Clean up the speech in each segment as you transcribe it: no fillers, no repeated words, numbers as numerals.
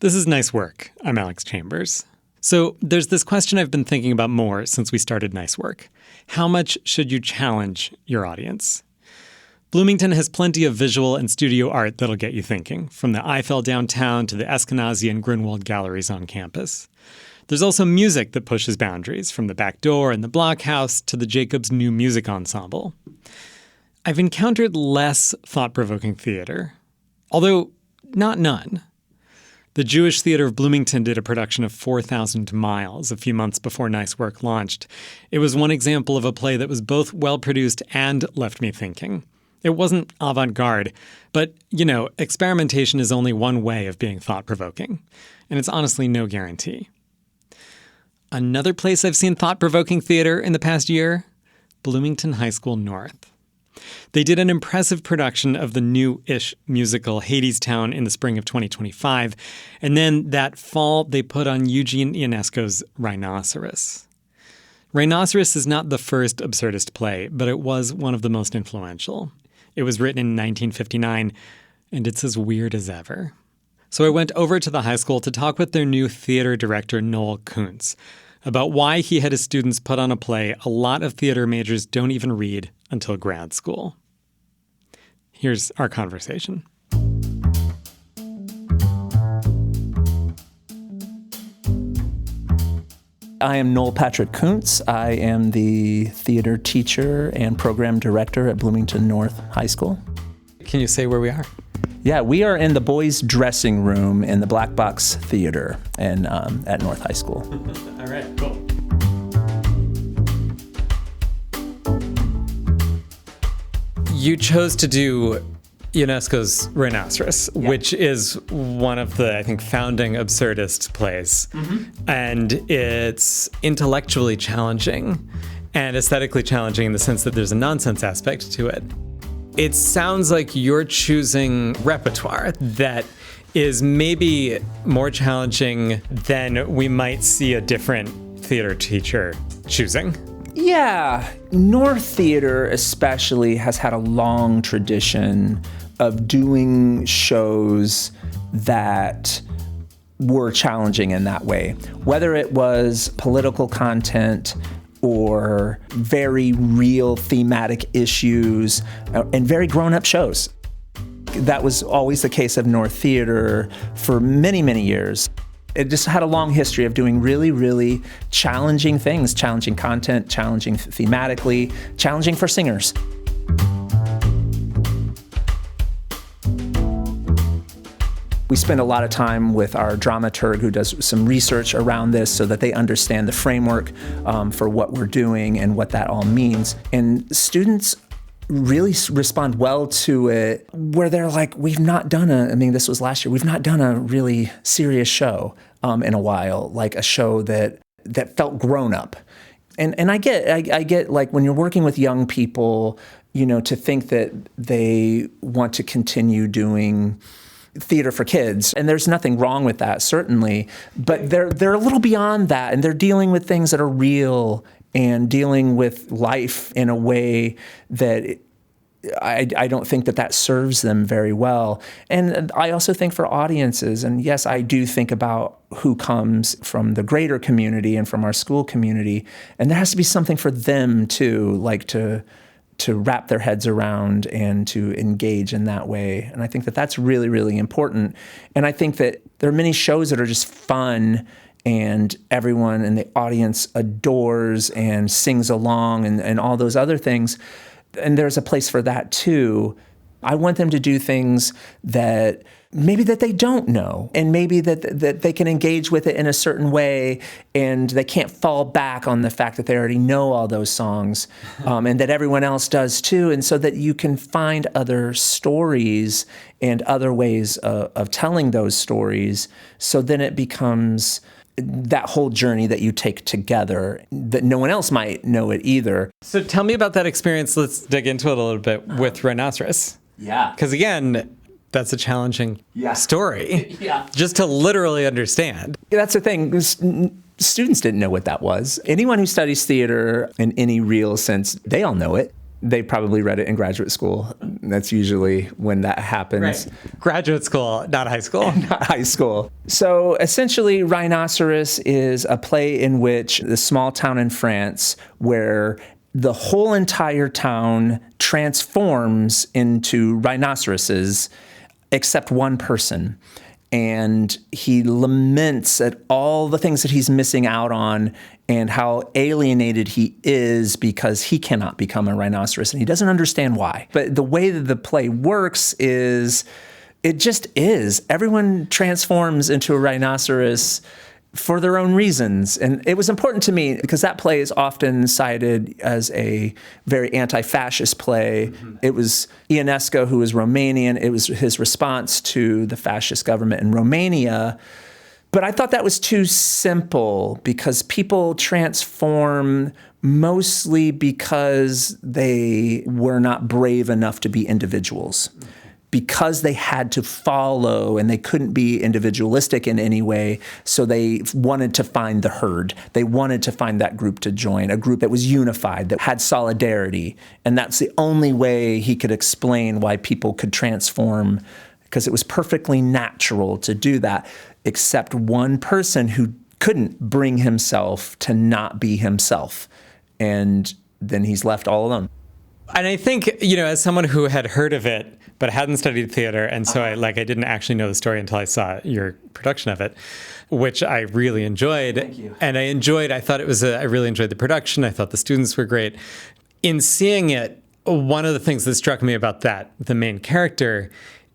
This is Nice Work. I'm Alex Chambers. So there's this question I've been thinking about more since we started Nice Work. How much should you challenge your audience? Bloomington has plenty of visual and studio art that'll get you thinking, from the Eiffel downtown to the Eskenazi and Grunwald galleries on campus. There's also music that pushes boundaries, from the back door and the Blockhouse to the Jacobs New Music Ensemble. I've encountered less thought-provoking theater, although not none. The Jewish Theatre of Bloomington did a production of 4,000 Miles a few months before Nice Work launched. It was one example of a play that was both well-produced and left me thinking. It wasn't avant-garde, but, experimentation is only one way of being thought-provoking, and it's honestly no guarantee. Another place I've seen thought-provoking theater in the past year? Bloomington High School North. They did an impressive production of the new-ish musical Hadestown in the spring of 2025, and then that fall they put on Eugene Ionesco's Rhinoceros. Rhinoceros is not the first absurdist play, but it was one of the most influential. It was written in 1959, and it's as weird as ever. So I went over to the high school to talk with their new theater director, Noel Kuntz, about why he had his students put on a play a lot of theater majors don't even read until grad school. Here's our conversation. I am Noel Patrick Kuntz. I am the theater teacher and program director at Bloomington North High School. Can you say where we are? Yeah, we are in the boys' dressing room in the Black Box Theater and at North High School. All right, cool. You chose to do Ionesco's Rhinoceros, which is one of the, I think, founding absurdist plays. Mm-hmm. And it's intellectually challenging and aesthetically challenging in the sense that there's a nonsense aspect to it. It sounds like you're choosing repertoire that is maybe more challenging than we might see a different theater teacher choosing. Yeah, North Theater especially has had a long tradition of doing shows that were challenging in that way, whether it was political content or very real thematic issues, and very grown-up shows. That was always the case of North Theater for many, many years. It just had a long history of doing really, really challenging things, challenging content, challenging thematically, challenging for singers. We spend a lot of time with our dramaturg who does some research around this so that they understand the framework for what we're doing and what that all means. And students really respond well to it, where they're like, we've not done this was last year, we've not done a really serious show in a while, like a show that felt grown up. And I get like when you're working with young people, to think that they want to continue doing theater for kids, and there's nothing wrong with that, certainly, but they're a little beyond that, and they're dealing with things that are real and dealing with life in a way that I don't think that serves them very well. And I also think for audiences, and yes, I do think about who comes from the greater community and from our school community, and there has to be something for them too, like to wrap their heads around and to engage in that way. And I think that that's really, really important. And I think that there are many shows that are just fun and everyone in the audience adores and sings along and all those other things. And there's a place for that too. I want them to do things that maybe that they don't know, and maybe that they can engage with it in a certain way, and they can't fall back on the fact that they already know all those songs, and that everyone else does too, and so that you can find other stories and other ways of telling those stories, so then it becomes that whole journey that you take together that no one else might know it either. So tell me about that experience. Let's dig into it a little bit with Rhinoceros. Yeah. Because again, that's a challenging story. Yeah. Just to literally understand. That's the thing. Students didn't know what that was. Anyone who studies theater in any real sense, they all know it. They probably read it in graduate school. That's usually when that happens. Right. Graduate school, not high school. Not high school. So essentially, Rhinoceros is a play in which the small town in France where the whole entire town transforms into rhinoceroses except one person. And he laments at all the things that he's missing out on and how alienated he is because he cannot become a rhinoceros, and he doesn't understand why. But the way that the play works is, it just is. Everyone transforms into a rhinoceros for their own reasons. And it was important to me because that play is often cited as a very anti-fascist play. Mm-hmm. It was Ionesco, who was Romanian. It was his response to the fascist government in Romania. But I thought that was too simple because people transform mostly because they were not brave enough to be individuals. Because they had to follow and they couldn't be individualistic in any way, so they wanted to find the herd. They wanted to find that group to join, a group that was unified, that had solidarity. And that's the only way he could explain why people could transform, because it was perfectly natural to do that, except one person who couldn't bring himself to not be himself. And then he's left all alone. And I think, as someone who had heard of it, but hadn't studied theater, and so I didn't actually know the story until I saw your production of it, which I really enjoyed. Thank you. And I really enjoyed the production. I thought the students were great. In seeing it, one of the things that struck me about the main character,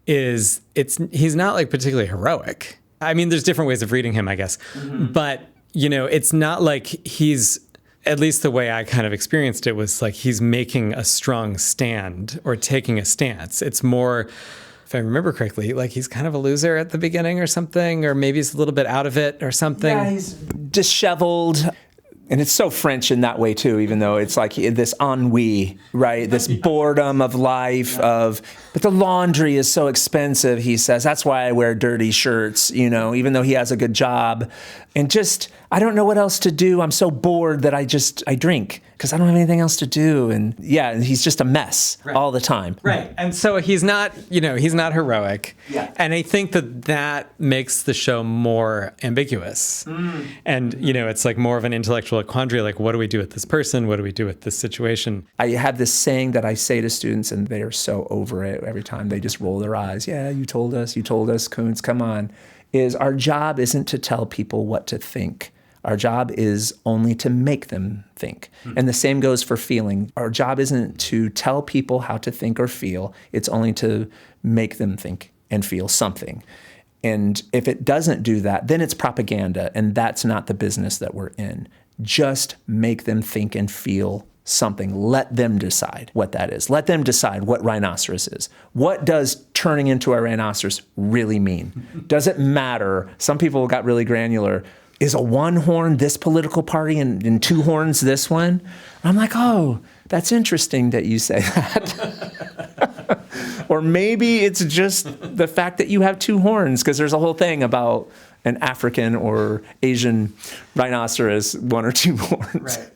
is he's not particularly heroic. I mean, there's different ways of reading him, I guess. Mm-hmm. But, it's not like he's, at least the way I kind of experienced it, was like he's making a strong stand or taking a stance. It's more, if I remember correctly, he's kind of a loser at the beginning or something, or maybe he's a little bit out of it or something. Yeah, he's disheveled. And it's so French in that way, too, even though it's like this ennui, right? This boredom of life but the laundry is so expensive, he says. That's why I wear dirty shirts, even though he has a good job. And just, I don't know what else to do. I'm so bored that I drink because I don't have anything else to do. And yeah, he's just a mess all the time. Right. And so he's not, he's not heroic. Yeah. And I think that makes the show more ambiguous. Mm. And, it's more of an intellectual quandary, what do we do with this person? What do we do with this situation? I have this saying that I say to students, and they are so over it every time. They just roll their eyes. Yeah, you told us, Koontz, come on. Is our job isn't to tell people what to think. Our job is only to make them think. And the same goes for feeling. Our job isn't to tell people how to think or feel. It's only to make them think and feel something. And if it doesn't do that, then it's propaganda, and that's not the business that we're in. Just make them think and feel something. Let them decide what that is. Let them decide what rhinoceros is. What does turning into a rhinoceros really mean? Does it matter? Some people got really granular. Is a one horn this political party and two horns this one? I'm like, oh, that's interesting that you say that. Or maybe it's just the fact that you have two horns, because there's a whole thing about an African or Asian rhinoceros, one or two horns. Right.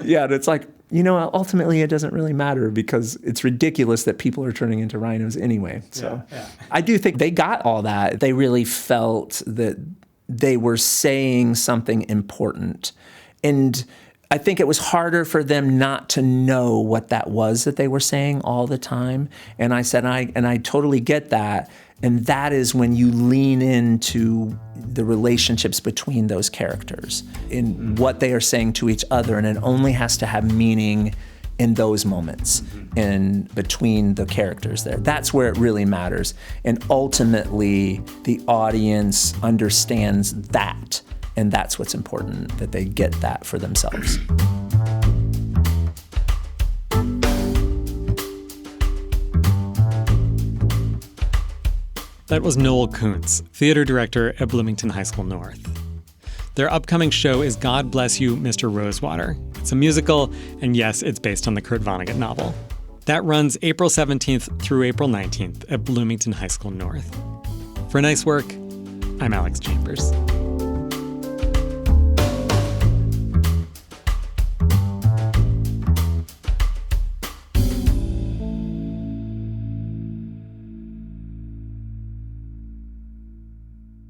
Yeah, it's like, ultimately it doesn't really matter because it's ridiculous that people are turning into rhinos anyway. So yeah. I do think they got all that. They really felt that they were saying something important. And I think it was harder for them not to know what that was that they were saying all the time. And I said, I totally get that. And that is when you lean into the relationships between those characters in what they are saying to each other. And it only has to have meaning in those moments and between the characters there. That's where it really matters. And ultimately, the audience understands that. And that's what's important, that they get that for themselves. That was Noel Koontz, theater director at Bloomington High School North. Their upcoming show is God Bless You, Mr. Rosewater. It's a musical, and yes, it's based on the Kurt Vonnegut novel. That runs April 17th through April 19th at Bloomington High School North. For Nice Work, I'm Alex Chambers.